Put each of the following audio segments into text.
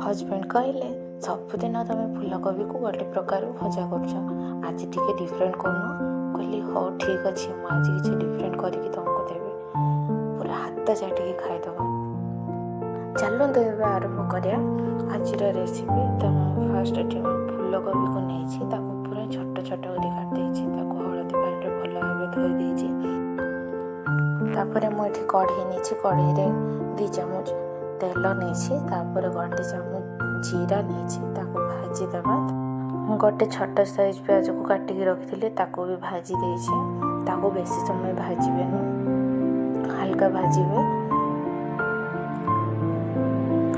Husband कहले सबुदिन तुम फूलकोबी को गोटे प्रकार भजा कर आज टी डिफरेंट कर कहली हाँ ठीक अच्छे मुझे किसी डिफरेंट करके तुमको देवी पूरा हाथ चाटिकी खाईदब। चलते ए आरंभ करा आज रेसिपी। तो फास्ट फूलकोबी को नहीं पूरा छोट छोट कर काटिदेची हलदी पानी भल भाव धोई मुझे कढ़ई नहीं कढ़ई 2 चामच तेल नहीं गोटे चामच जीरा नहीं भाजीदेवा। गोटे छोट साइज प्याज को काटिकी रखी भी भाजी देती बेसी समय भाजबेनि हल्का भाजबे।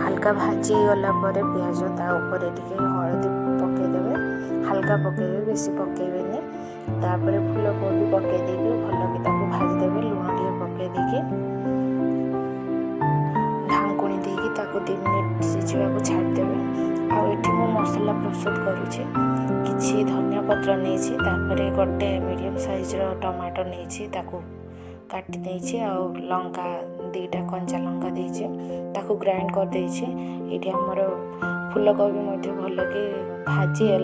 हल्का भाजी गला प्याज तापर हलदी पकईदेवे हल्का पकईबे बेसी पकईबेनि। तापर फूलकोबी पकईदे भल कि भाजीदेवे लुण टे पकईदे ढांकुणी देकी 2 मिनिट सिझाक छाड़देवे। आठी मु मसला प्रस्तुत करुँचे किसी धनिया पत्र नहीं गोटे मीडियम साइज टमाटो नहीं काटी देछि लंका 2टा कंचा लंका देछि ग्राइंड कर देछि। ये आमर फूलकोबी भल कि भाजी है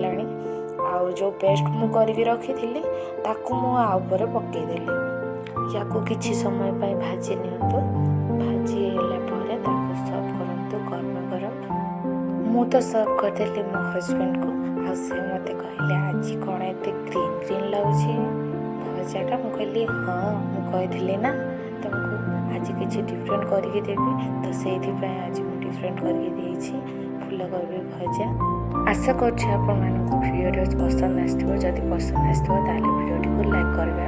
जो पेस्ट मु करके रखी थी मुझे पकईदेली या किसी समय भाजी नियंतु भाजी सर्व करंतु गरम गरम। मु तो सर्व करदेली मो हजबैंड को से मत कहले आज कौन एत ग्रीन ग्रीन लगुच भजाटा। मुझे हाँ मुझे ना तुमको आज किसी डिफरेंट करके देवी तो से आज मुझे डिफरेंट करके देछि फूलकोबी भजा। आशा कर भिडियो पसंद आसो जदि पसंद आसो भिडियो को लाइक करबे।